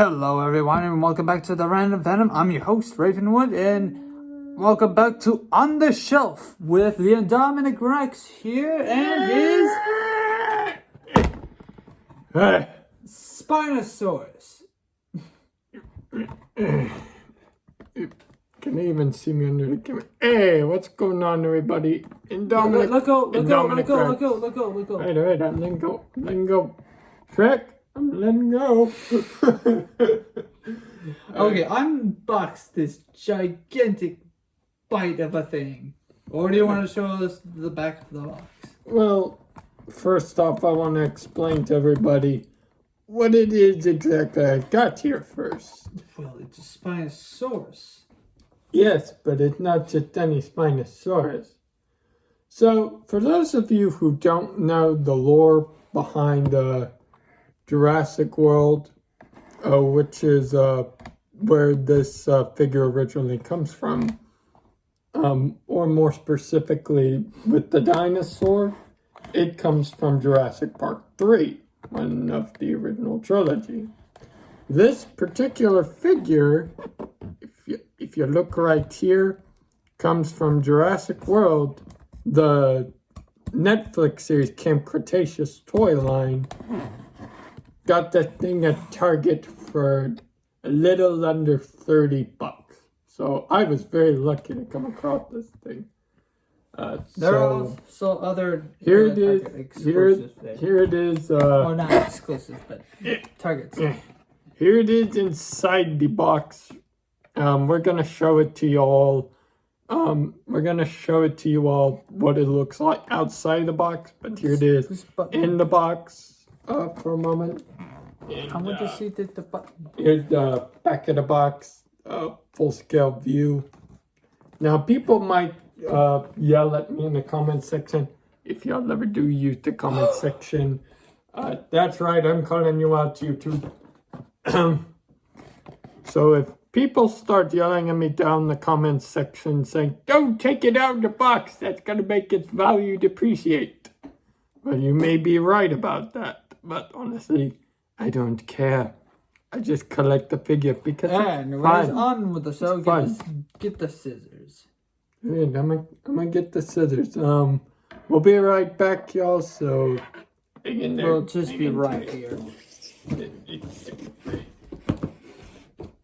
Hello everyone and welcome back to the Random Venom. I'm your host Ravenwood and welcome back to On the Shelf with the Indominate Rex here and his Spinosaurus. Can they even see me under the camera? Hey, what's going on, everybody? Indominate. Look go. Right, I'm letting go. Shrek, I'm letting go. Okay, unbox this gigantic bite of a thing. Or do you want to show us the back of the box? Well, first off, I want to explain to everybody what it is exactly I got here first. Well, it's a Spinosaurus. Yes, but it's not just any Spinosaurus. So, for those of you who don't know the lore behind Jurassic World, which is where this figure originally comes from, or more specifically with the dinosaur, it comes from Jurassic Park 3, one of the original trilogy. This particular figure, if you look right here, comes from Jurassic World, the Netflix series Camp Cretaceous toy line. Got that thing at Target for a little under $30. So I was very lucky to come across this thing. There are also other here it is. Exclusives Here it is. Or not exclusive, but Targets. Here it is inside the box. We're gonna show it to you all. We're gonna show it to you all what it looks like outside the box. But here it is in the box. For a moment. And, I want to see the button. Here's the back of the box. Full scale view. Now people might yell at me in the comment section. If y'all ever do use the comment section, that's right. I'm calling you out, YouTube. So if people start yelling at me down in the comments section saying, don't take it out of the box, that's going to make its value depreciate. Well, you may be right about that, but honestly, I don't care. I just collect the figure because it's fun. On with the show, get the scissors. Good, I'm gonna get the scissors. We'll be right back, y'all, so hang in there. We'll just be right here.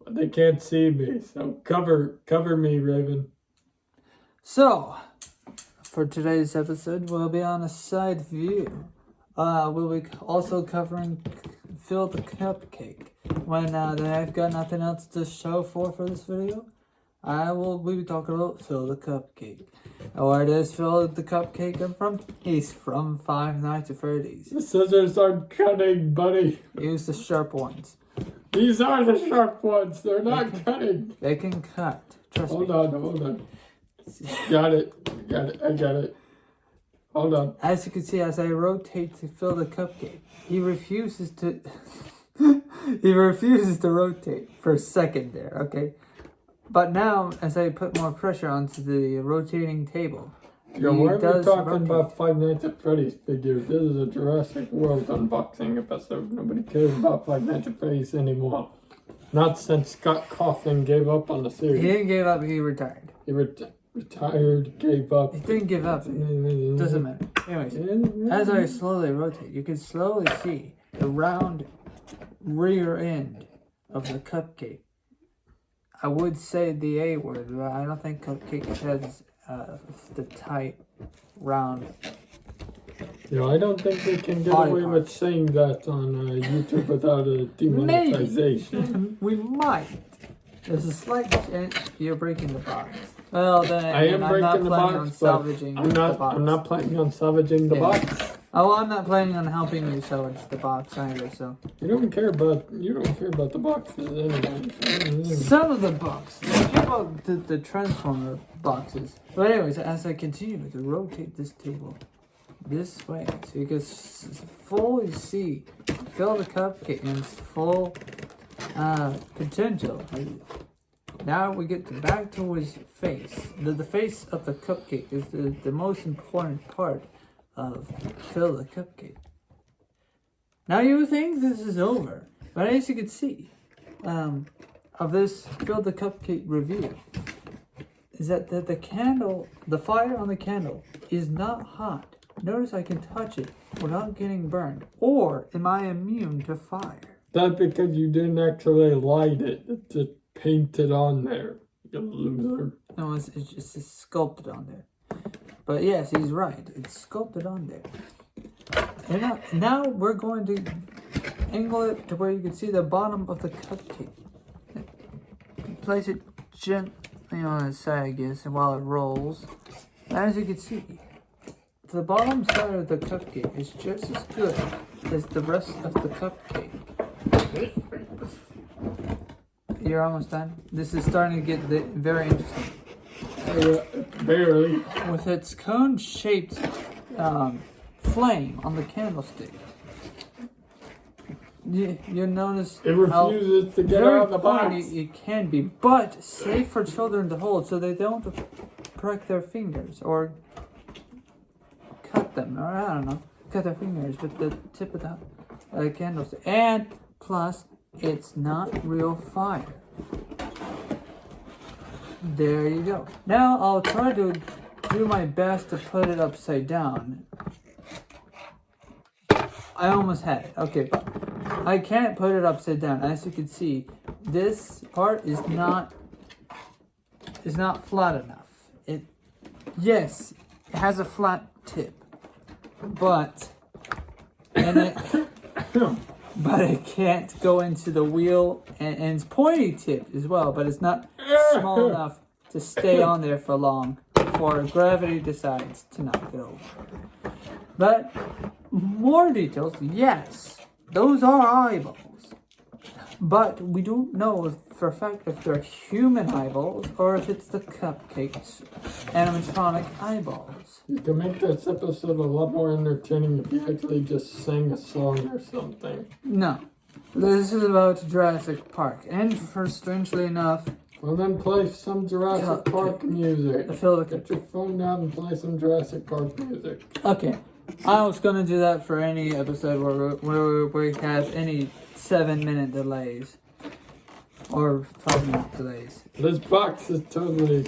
They can't see me, so cover me, Raven. So, for today's episode, we'll be on a side view. We'll be also covering Phil the Cupcake. When they've got nothing else to show for this video, we'll be talking about Phil the Cupcake. And where does Phil the Cupcake come from? He's from Five Nights at Freddy's. The scissors aren't cutting, buddy. Use the sharp ones. These are the sharp ones. They're not cutting. They can cut. Trust me. Hold on. Got it. I got it. Hold on. As you can see, as I rotate to fill the cupcake, he refuses to rotate for a second there, okay? But now, as I put more pressure onto the rotating table, Yo, why are we talking about Five Nights at Freddy's figures? This is a Jurassic World unboxing episode. Nobody cares about Five Nights at Freddy's anymore. Not since Scott Cawthon gave up on the series. He didn't give up, he retired. He retired, gave up. He didn't give up. It doesn't matter. Anyways, as I slowly rotate, you can slowly see the round rear end of the cupcake. I would say the A word, but I don't think cupcake has the tight, round. I don't think we can get away with saying that on YouTube without a demonetization. We might. There's a slight chance you're breaking the box. Well, then I am breaking the box, but I'm not planning on salvaging the box. Oh, I'm not planning on helping you salvage the box either, so. You don't care about the boxes anyway. Some of the boxes. How about the Transformer boxes? But anyways, as I continue to rotate this table this way, so you can fully see, fill the cupcake in its full potential. Now we get back to his face. The face of the cupcake is the most important part of Phil the Cupcake. Now you think this is over, but as you can see, of this Build the Cupcake review is that the fire on the candle is not hot. Notice I can touch it without getting burned. Or am I immune to fire? That's because you didn't actually light it. It's just painted on there. You loser. No, it's just sculpted on there. But yes, he's right. It's sculpted on there. And now we're going to angle it to where you can see the bottom of the cupcake. Place it gently on its side, I guess, and while it rolls. As you can see, the bottom side of the cupcake is just as good as the rest of the cupcake. You're almost done? This is starting to get very interesting. Barely. With its cone-shaped flame on the candlestick, you notice it refuses to get out of the box. It can be, but safe for children to hold so they don't break their fingers or cut them, or I don't know, cut their fingers with the tip of the candlestick. And plus, it's not real fire. There you go. Now I'll try to do my best to put it upside down. I almost had it. Okay, but I can't put it upside down. As you can see, this part is not flat enough. It has a flat tip, but but it can't go into the wheel, and it's pointy tipped as well, but it's not small enough to stay on there for long before gravity decides to knock it over. But more details, yes, those are eyeballs, but we don't know for a fact if they're human eyeballs or if it's the cupcake's animatronic eyeballs. You can make this episode a lot more entertaining if you actually just sang a song or something. No, this is about Jurassic Park, and strangely enough, well, then play some Jurassic Park music. Get your phone down and play some Jurassic Park music. Okay, I was gonna do that for any episode where we have any 7-minute delays or 5-minute delays. This box is totally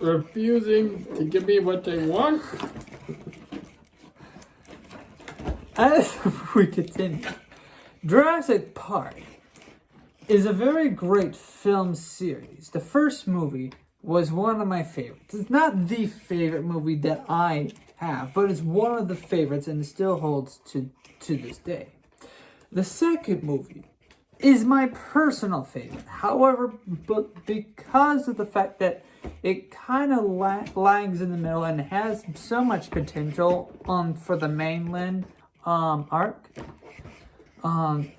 refusing to give me what they want. As we continue, Jurassic Park is a very great film series. The first movie was one of my favorites. It's not the favorite movie that I have, but it's one of the favorites and it still holds to this day. The second movie is my personal favorite. However, but because of the fact that it kind of lags in the middle and has so much potential for the mainland arc,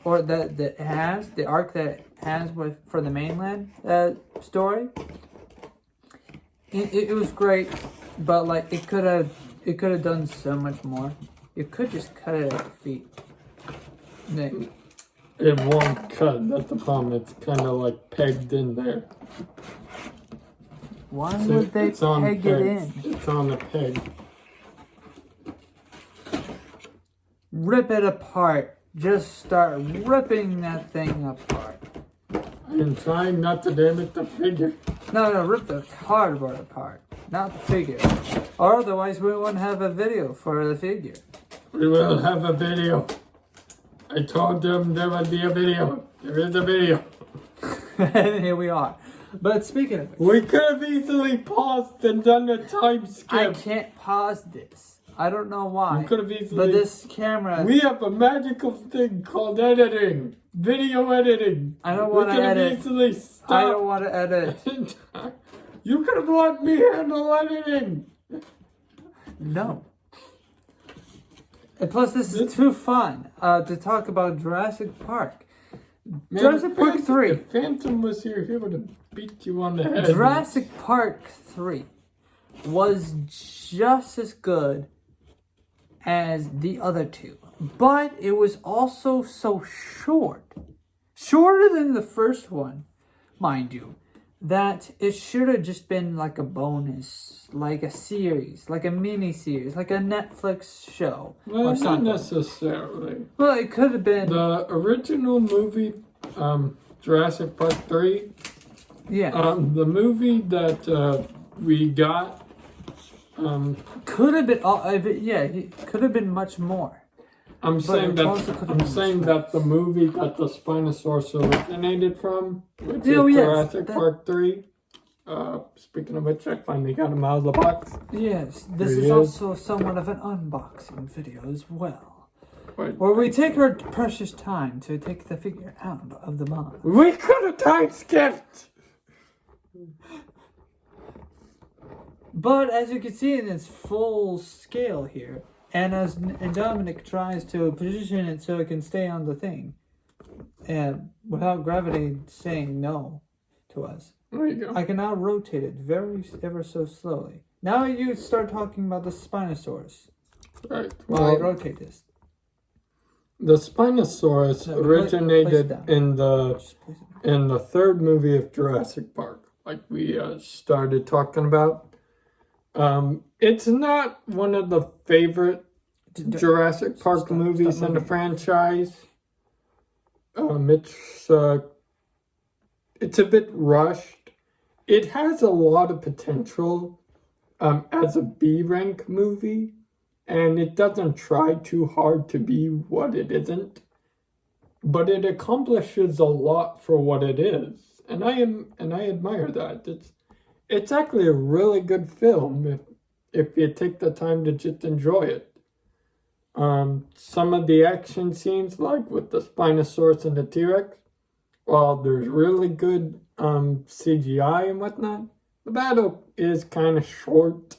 or that it has the arc that it has for the mainland story. It was great, but like it could have done so much more. You could just cut it at the feet. It won't cut. That's the problem. It's kind of like pegged in there. Why would they peg it in? It's on the peg. Rip it apart. Just start ripping that thing apart. I'm trying not to damage the figure. No, rip the cardboard apart, not the figure. Or otherwise we won't have a video for the figure. We will have a video. I told them there would be a video. There is a video. And here we are. But speaking of it, we could have easily paused and done a time skip. I can't pause this. I don't know why. You could have easily. But this camera. We have a magical thing called editing. Video editing. I don't want to edit. Easily stopped. I don't want to edit. You could have let me handle editing. No. And plus, this is too fun to talk about Jurassic Park. Man, Jurassic Park 3. If Phantom was here, he would have beat you on the head. Jurassic Park 3 was just as good as the other two. But it was also so short. Shorter than the first one, mind you. That it should have just been like a bonus, like a series, like a mini-series, like a Netflix show Well, or something. not necessarily. Well, it could have been. The original movie Jurassic Park 3. Yeah. The movie that we got. Could have been. It could have been much more. I'm saying that the movie that the Spinosaurus originated from, which is Jurassic Park 3. Speaking of which, I finally got him out of the box. Yes, this is also somewhat of an unboxing video as well. Where we take our precious time to take the figure out of the box. We could have time skipped! But as you can see in its full scale here, and as Dominic tries to position it so it can stay on the thing, and without gravity saying no to us, there you go. I can now rotate it ever so slowly. Now you start talking about the Spinosaurus. Right. While I rotate this. The Spinosaurus originated in the third movie of Jurassic Park, like we started talking about. It's not one of the favorite Jurassic Park movies in the franchise. It's a bit rushed. It has a lot of potential as a B-rank movie, and it doesn't try too hard to be what it isn't. But it accomplishes a lot for what it is, and I admire that. It's actually a really good film if you take the time to just enjoy it. Some of the action scenes, like with the Spinosaurus and the T-Rex, while there's really good CGI and whatnot, the battle is kind of short.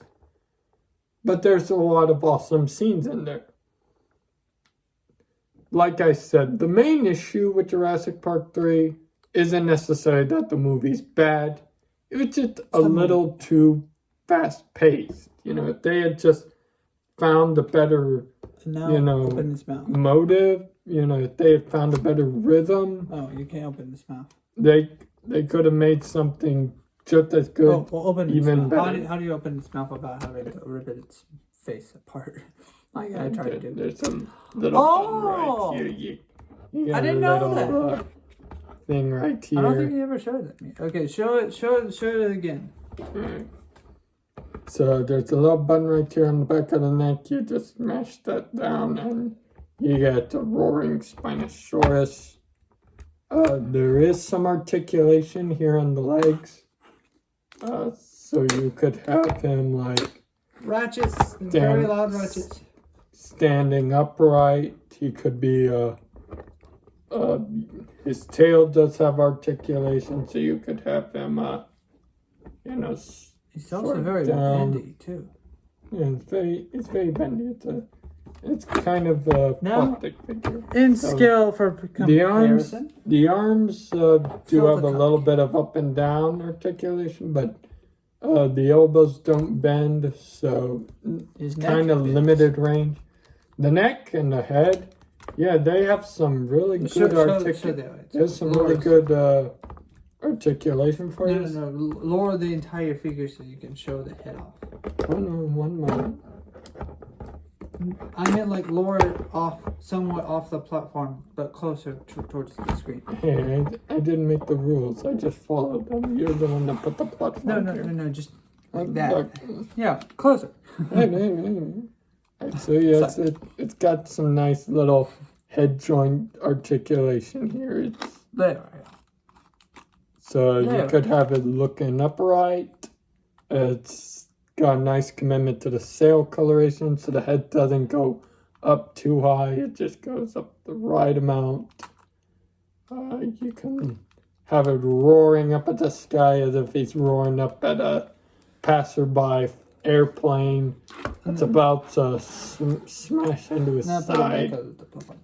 But there's a lot of awesome scenes in there. Like I said, the main issue with Jurassic Park 3 isn't necessarily that the movie's bad. It was just a little too fast-paced. If they had just found a better, motive, if they had found a better rhythm. Oh, you can't open this mouth. They could have made something just as good, open even better. How do you open its mouth without having to rip its face apart? Like I tried to do. There's a little button right here. You I didn't know that. Thing right here. I don't think you ever showed it to me. Okay, show it again. Right. So there's a little button right here on the back of the neck. You just smash that down and you get the roaring Spinosaurus. There is some articulation here on the legs. So you could have him like ratchets, very loud ratchets. Standing upright. He could be his tail does have articulation, so you could have him he's also very bendy too. Yeah, it's very bendy. It's kind of a plastic figure. In scale for comparison, the arms do have a little bit of up and down articulation, but the elbows don't bend, so it's kind of limited range. The neck and the head, yeah, they have some really good articulation. There's some really good articulation for you. No. Lower the entire figure so you can show the head off. Oh no, one moment. I meant like lower it somewhat off the platform, but closer towards the screen. Hey, I didn't make the rules. I just followed them. You're the one that put the platform. No, just like that. Yeah, closer. So yeah, it's got some nice little head joint articulation here. There. So you could have it looking upright. It's got a nice commitment to the sail coloration, so the head doesn't go up too high. It just goes up the right amount. You can have it roaring up at the sky as if he's roaring up at a passerby airplane that's about to smash into his side.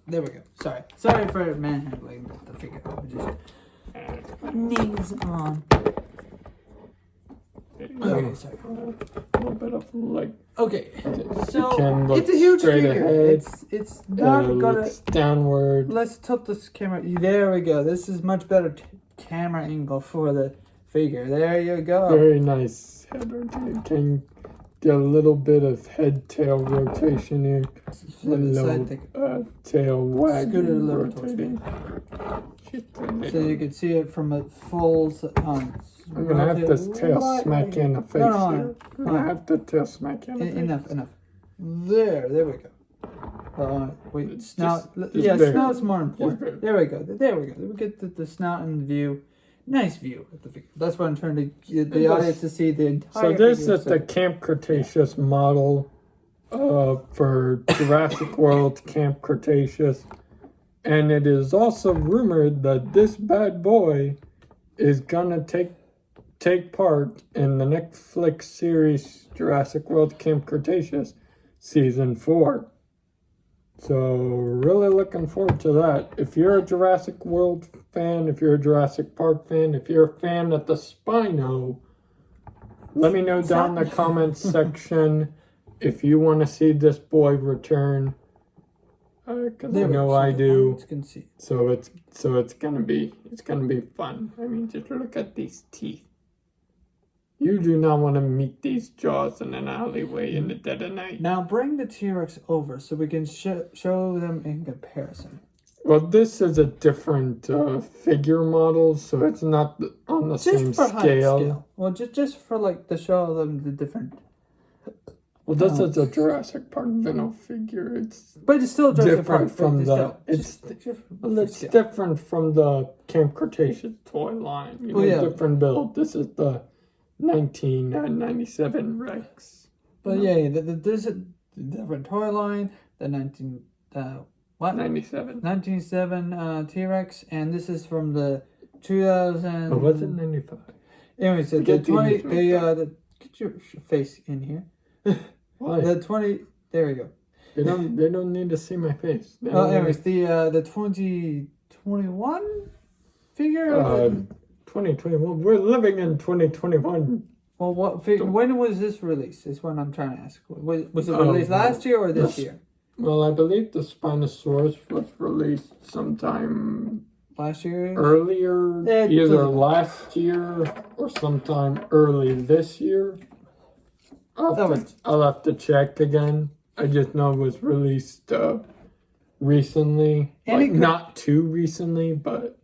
There we go. Sorry for manhandling the figure. Just knees on. Okay, sorry. A little bit of like. Okay, so it's a huge figure. Ahead. It's not gonna downward. Let's tilt this camera. There we go. This is much better camera angle for the figure. There you go. Very nice head rotation. Can get a little bit of head tail rotation here. A little tail wag rotating. shit. So you can see it from a full. I'm gonna have this tail smack you in the face. No, here. I'm gonna have the tail smack you in the face. Enough. There we go. Wait, snout. just snout's more important. There we go. We get the snout in view. Nice view of the figure. That's what I'm trying to get the audience to see the entire. So this figure. is the Camp Cretaceous model for Jurassic World Camp Cretaceous, and it is also rumored that this bad boy is gonna take part in the Netflix series Jurassic World Camp Cretaceous Season 4. So really looking forward to that. If you're a Jurassic World fan, if you're a Jurassic Park fan, if you're a fan of the Spino, let me know down in the comments section if you want to see this boy return. Because I know I do. So it's gonna be fun. I mean, just look at these teeth. You do not want to meet these jaws in an alleyway in the dead of night. Now bring the T-Rex over so we can show them in comparison. Well, this is a different figure model, so it's not on the same scale. Well, just for like to show them the different. Well, this is a Jurassic Park vinyl figure. But it's still Jurassic different Park, from the. It's different from the Camp Cretaceous toy line. You know, different build. This is the 1997 Rex. But there's a different toy line. The 1997 T-Rex, and this is from the 2000. Oh, was it 95? Anyway, so the 20. Get your face in here. Why? The 20. There we go. They don't need to see my face. Anyways, the 2021 figure. 2021. We're living in 2021. Well, when was this released? Is what I'm trying to ask. Was it released last year or this year? Well, I believe the Spinosaurus was released sometime last year. Earlier, either last year or sometime early this year. I'll have to check again. I just know it was released recently. Not too recently, but.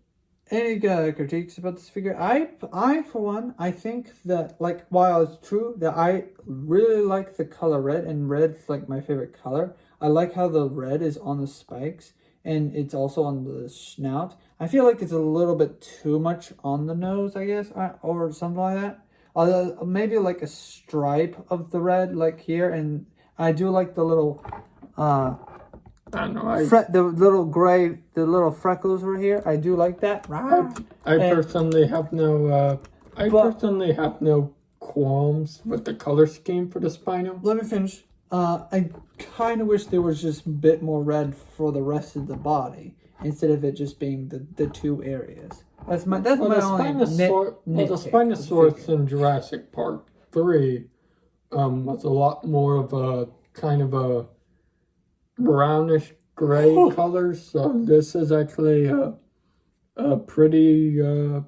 Any critiques about this figure? I for one, I think that, like, while it's true that I really like the color red, and red's like my favorite color. I like how the red is on the spikes, and it's also on the snout. I feel like it's a little bit too much on the nose, I guess, or something like that. Maybe like a stripe of the red, like here, and I do like the little, the little gray, the little freckles right here. I do like that. I personally have no qualms with the color scheme for the Spino. Let me finish. I kind of wish there was just a bit more red for the rest of the body instead of it just being the two areas. That's my only nitpick. The Spinosaurus in Jurassic Park 3 was a lot more of a kind of a brownish gray color. So this is actually a pretty down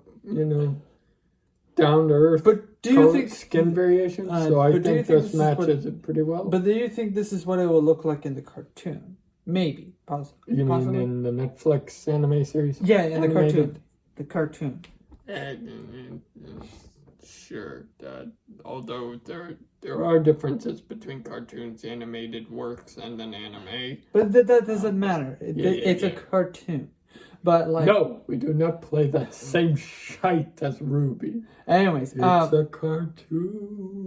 to earth. But do you think skin variation? So I think this matches it pretty well. But do you think this is what it will look like in the cartoon? Maybe, possibly. You mean in the Netflix anime series? Yeah, in the cartoon. The cartoon. Sure. Although there are differences between cartoons, animated works, and an anime. But that doesn't matter. It's a cartoon. But like, no, we do not play that same shite as Ruby. Anyways, it's a cartoon.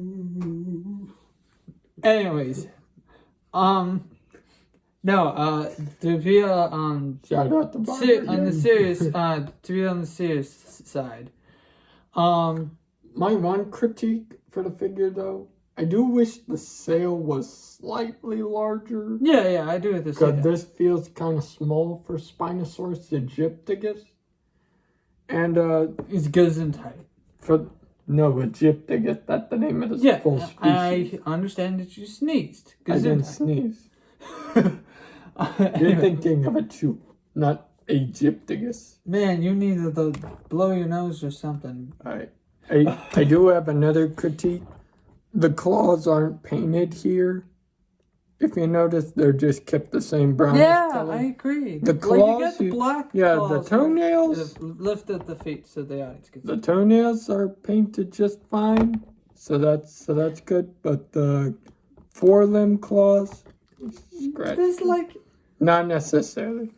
Anyways, no, to be shout out to on the serious to be on the serious side. My one critique for the figure, though, I do wish the sail was slightly larger. Yeah, I do with this. Because this feels kind of small for Spinosaurus aegyptigus. And it's gesundheit. Aegyptigus, that's the name of the full species. I understand that you sneezed. I didn't sneeze. You're thinking of a chew, not aegyptigus. Man, you need to blow your nose or something. I do have another critique. The claws aren't painted here. if you notice, they're just kept the same brownish Yeah, color. I agree. The Like claws, you get the black yeah, claws, the toenails. lifted the feet so the audience can see. The toenails are painted just fine, so that's good. But the forelimb claws, scratch. There's like Not necessarily.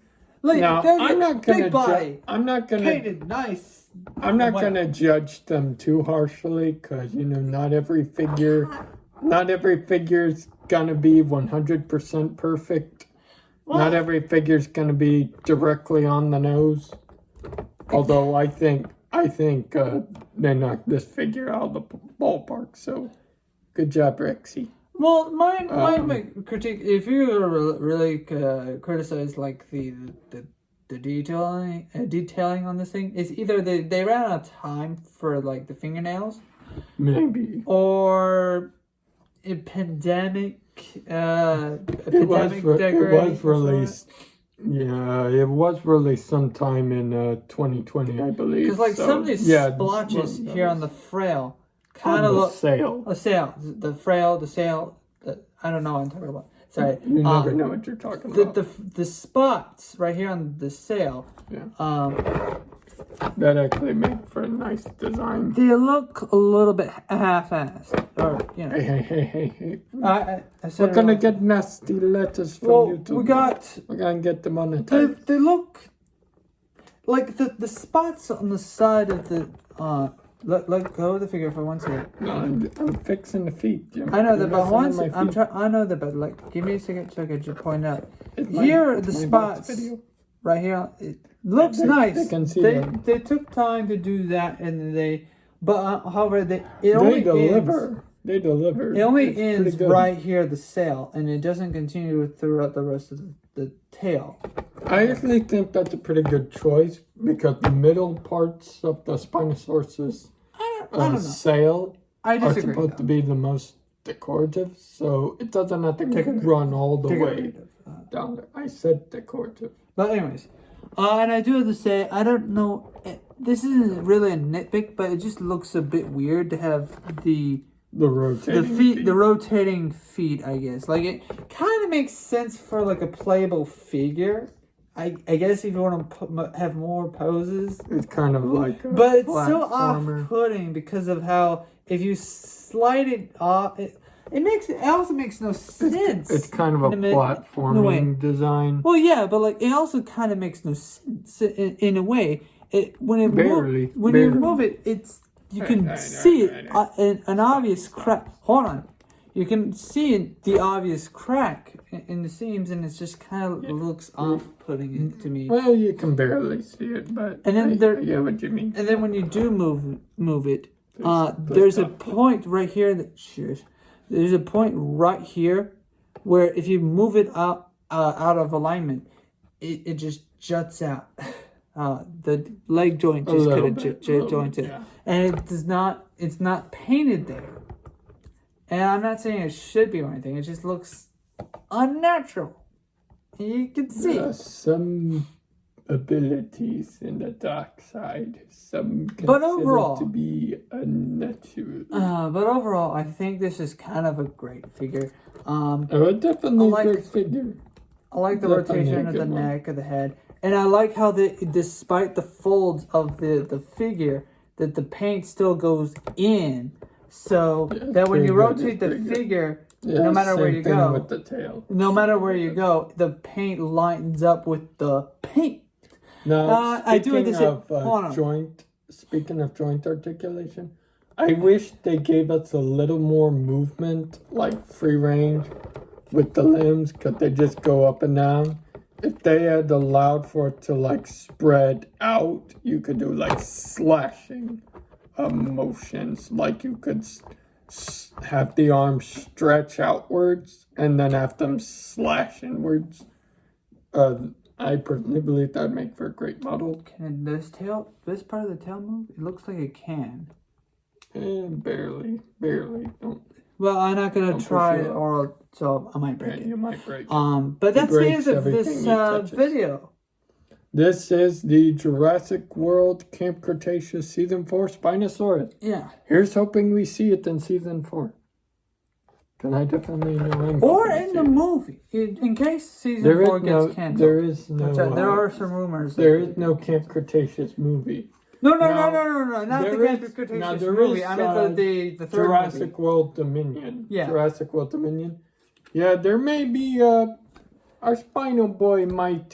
now, Now, I'm not gonna. big body, I'm not gonna. painted nice. I'm not gonna judge them too harshly, because not every figure's gonna be 100% perfect. Well, Not every figure's gonna be directly on the nose. Although I think they knocked this figure out of the ballpark. So, good job, Rexy. well, my critique. If you really criticize like the detailing on this thing, is either they ran out of time for like the fingernails, Maybe. or a pandemic. It was released. Yeah, it was released sometime in 2020, I believe. Because like some of these splotches here on the frail kind of look sail. a sail. The frail, the sail. I don't know what I'm talking about. Sorry. You never know what you're talking about. The spots right here on the sail. Yeah. That actually made for a nice design. They look a little bit half-assed, or Hey. I said We're gonna get nasty letters from YouTube. We're gonna get them on the tape. They look like the spots on the side of the let go of the figure for 1 second. No, I'm fixing the feet, Jim. I know that, but once I know that, but like, give me a second so I can just point out. Here are the spots right here. It looks nice. They can see they took time to do that, and however They deliver. It only ends right here, the sail, and it doesn't continue throughout the rest of the tail. I actually think that's a pretty good choice, because the middle parts of the Spinosaurus I don't know. sail I are disagree. supposed to be the most decorative, so it doesn't have to run all the way down there. I said decorative. But anyways, and I do have to say, I don't know, this isn't really a nitpick, but it just looks a bit weird to have the rotating feet, I guess. Like, it kind of makes sense for like a playable figure. I guess if you want to have more poses. It's kind of like but it's so off-putting because of how if you slide it off, it also makes no sense. It's kind of a platforming design. Well, yeah, but like it also kind of makes no sense in a way. When you move it, you can see an obvious crack. Hold on. You can see the obvious crack in the seams, and it just kind of looks off-putting to me. Well, you can barely see it, but I get what you mean. And then when you do move it, there's a point right here there's a point right here where if you move it out of alignment, it just juts out. The leg joint just could have jointed, yeah. And it's not painted there. And I'm not saying it should be or anything. It just looks unnatural. You can see some abilities in the dark side. Some but overall, to be unnatural. But overall, I think this is kind of a great figure. Definitely a great figure. I like the rotation of the neck, of the head. And I like how despite the folds of the figure, that the paint still goes in. So that when you rotate the figure, no matter where you go, with the tail. No matter where you go, the paint lines up with the paint. Now, I do have to say, speaking of joint articulation, I wish they gave us a little more movement, like free range, with the limbs, because they just go up and down. If they had allowed for it to like spread out, you could do like slashing motions, like you could have the arms stretch outwards and then have them slash inwards. I personally believe that would make for a great model. Can this part of the tail move? It looks like it can. Barely. Don't. Well, I'm not gonna try it, or so I might break it. You might break it. But that's the end of this video. This is the Jurassic World Camp Cretaceous Season 4 Spinosaurus. Yeah. Here's hoping we see it in Season 4. Because I definitely know I'm Or hoping to in see the it. movie, in case season There 4 is gets no, canceled. there is no, Which, there are some rumors. there is no Camp Cretaceous movie. No, Now, not the there Camp is- Cretaceous now there movie. is, I mean the third Jurassic movie. World Dominion. Yeah. Jurassic World Dominion. Yeah, there may be, our Spino Boy might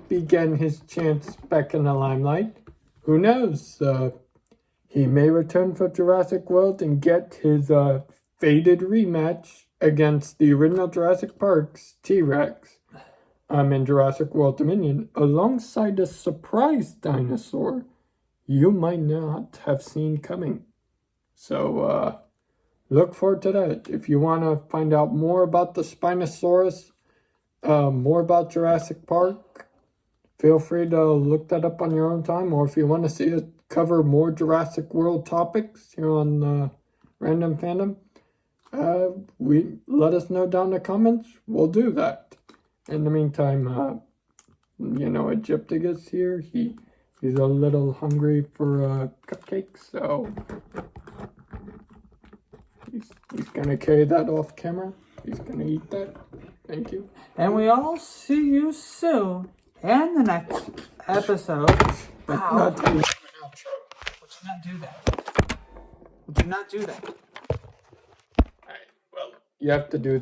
be getting his chance back in the limelight. Who knows? He may return for Jurassic World and get his fated rematch against the original Jurassic Park's T-Rex in Jurassic World Dominion, alongside a surprise dinosaur you might not have seen coming. So, look forward to that. If you want to find out more about the Spinosaurus, more about Jurassic Park, feel free to look that up on your own time. Or if you want to see us cover more Jurassic World topics here on Random Fandom, let us know down in the comments. We'll do that. In the meantime, Egyptigus here, he's a little hungry for cupcakes, so he's gonna carry that off camera. He's gonna eat that. Thank you. And we all see you soon in the next episode. Not to- Would you not do that? Would you not do that? Alright, well, you have to do the